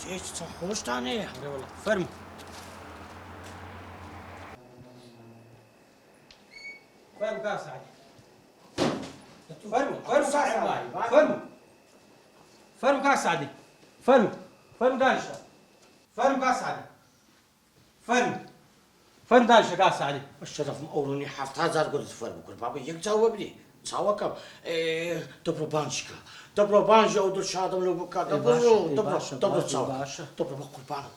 هيك خوش تاني. والله فرموا. فرموا كاس عادي. فرموا كاس عادي. فرموا كاس عادي. فرموا دانشة. فرموا كاس عادي. فرموا دانشة كاس عادي. الشرف مقولوني 7000 قلت فرق كل بابا يك جاوب لي تساوكم dobro banjka dobro banjka od šadom lubuka dobro tsawa dobro kurbana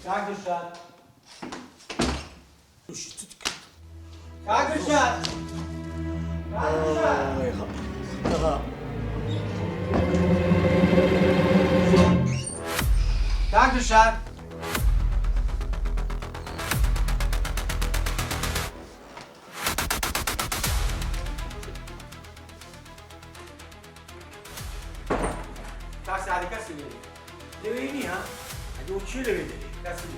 كاك الشاد. كاك الشاد. كاك الشاد. كاس عادي كسر لويني ها هذو تشيل ويدي كسر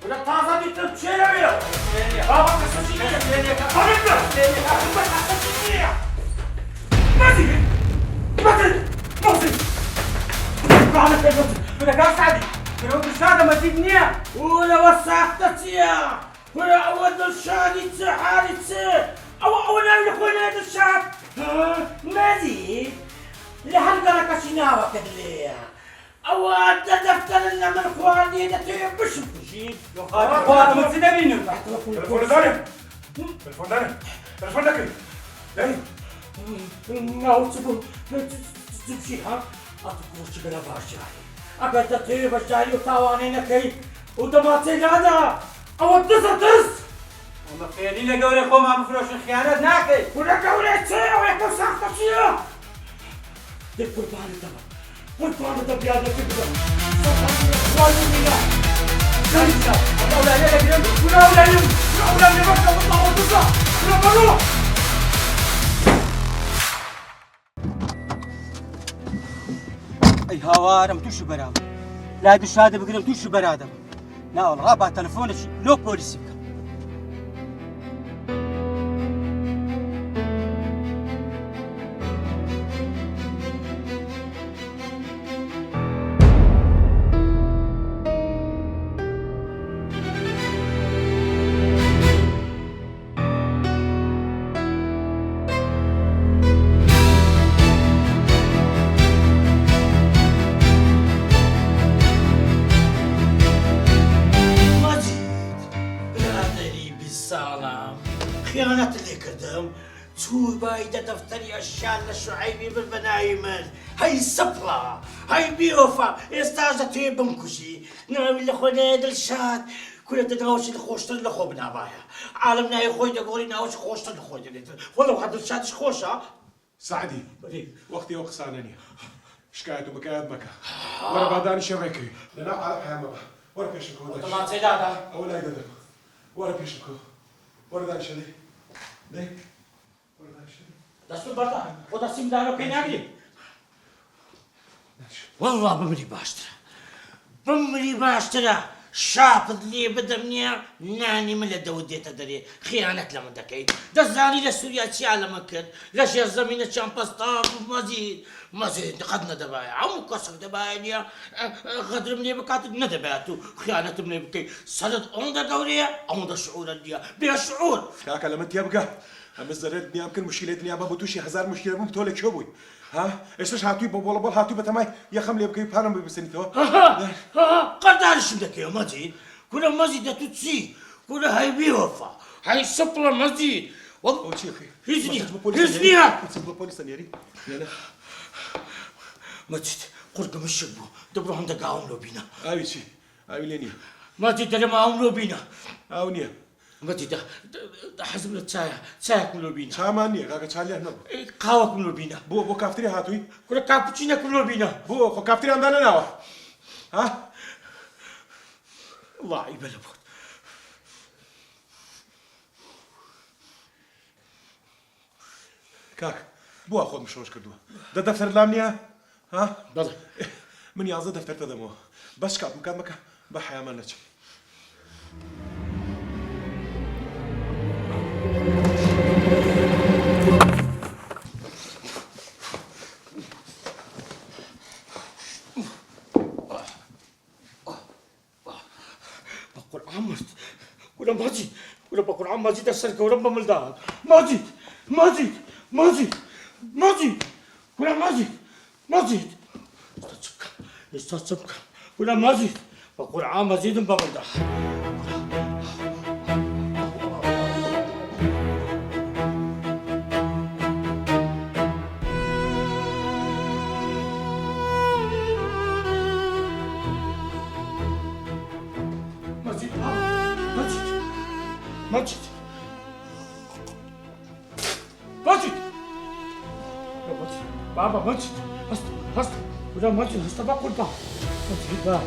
ولا طازه دي تشيل ويدي بابا كسر ولا كاس عادي. لو الشاد ما تبنيه ولا وسختيا ولا اود الشادي تحالي او انا خويا هذا الشاد مازيد لحلقه لك شناوه كدليا او دفتر لنا من اخواني ده مش بجيب لو خاطر ما تسدبينه تلفون ثاني تلفون ثاني تلفون لك ايه ما تمشي ها أتوقع شغلة باشاي أقدر تطير باشاي وتواني نكى ودماتي هذا أو تس والله خيرين لقوري خو ما بفروش الخيانات ناكي ولا قولي تسيا ويكون ساخت تسيا دي قربان دم يا دكتور والله منا كنت ولا لا جنب ولا بس والله وتصح ولا بروح. اي هوارم توش برام لا دوش هذا بقرم توش برادم لا والله غاب على تلفونك لو بوليس بك. خيانة اللي كردم تو بايدة دفتري أشياء لشعيبي بالبنايمن هاي السفرة هاي بيوفا استاذة تي بنكشي نعم اللي خونا دلشات كل تدروش اللي خوشتر اللي خو بنابايا عالمنا يا خوي تقولي ناوش خوشتر اللي خوي والله واحد دلشات خوشة سعدي وقتي وقت سانني شكايته مكان مكا ورا بعداني شبكي لنا على حامة ورا بيشكو طبعا سيدادا أولا يددم ورا بيشكو ورا دان شدي ليه ورا دان شدي دستور بردا ودا سيمدارو كين أجري والله بمري باشترا شاطد لي بدمنيا ناني من الدودية تدري خيانة لما دكي دزاني لسوريا تشي على مكان لاش الزمينة شامباستا مزيد قدنا دبايا عمو كسر دبايا غدر مني بكات ندباتو خيانة مني بكي صدد عند دورية عند شعور الدنيا بها شعور كاكا لما تيبقى أما زرت نيام كل مشكلة نيام بتوشي هزار مشكلة مو بتولك شو بوي ها ايش هاتوي بولا بول هاتوي بتماي يا خملي يبكي بحرم بسنتو قدر شندك يا مزيد كل مزيد تتسي كل هاي بيوفا هاي سبلا مزيد والله شيخي هزنيها بوليس نيري يلا مزيد قرق مشبو دبرو عندك عملو بينا أوي شي أوي ليني مزيد لما عملو بينا أونيا مزيد حزم تشاي كلو بينا شامانية كاكا تشالي هنا قهوة كلو بينا بو كافتري هاتوي كل كابتشينو كلو بينا بو كافتري عندنا ناوا ها الله يبلبوت كاك بو أخذ مشروش كردوه ده دفتر لامنيا ها بلى من يعزى دفتر تدمو بس كاب مكان مكان بحيا منك عمرت ولا ماجد ولا بقول عم ماجد السرقة ورب ملدان ماجد ماجد ماجد ماجد ولا ماجد ماجد استسبك ولا ماجد بقول عم ماجد بملدان ماجد ماجد ماجد ماجد يا ماجد بابا ماجد هستا ولا ماجد هستا بقول بابا ماجد بابا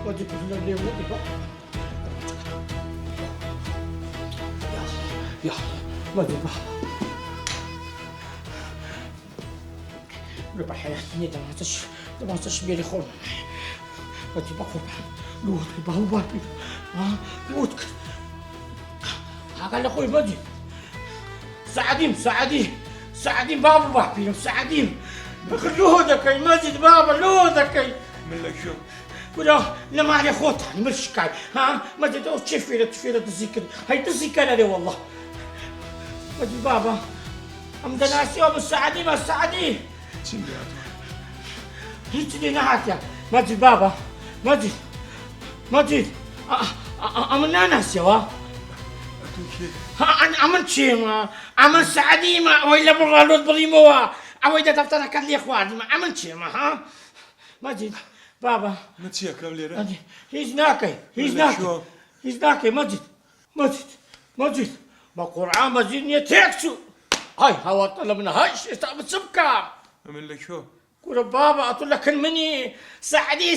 ماجد كل اللي ولد بابا يا ماجد بابا ربع حياتي ده ما تشبيه خون ماجد بقول لوت بابا بابي لوت قال اخوي ماجد سعدين بابا بحبيهم سعدين لودك يا ماجد بابا لودك من لك شو ولا لا ما علي خوتها مش كاي ها ماجد او تشفيره تذكر هاي تذكر لي والله ماجد بابا عمدا ناس يوم السعدين ما السعدين هيك لي نهاتيا ماجد بابا ماجد أمنا ناس يوا أمن شيما أمن سعدي ما ولا برا لود بريموا أو إذا دفتر كان لي إخواني ما أمن شيما ها ماجد بابا متشي كابليرا he's ناكي ماجد بقرعة ماجد يتكسو هاي هوا طلبنا هاي استقبل سبكة من لك شو قول بابا أقول لك المني سعدي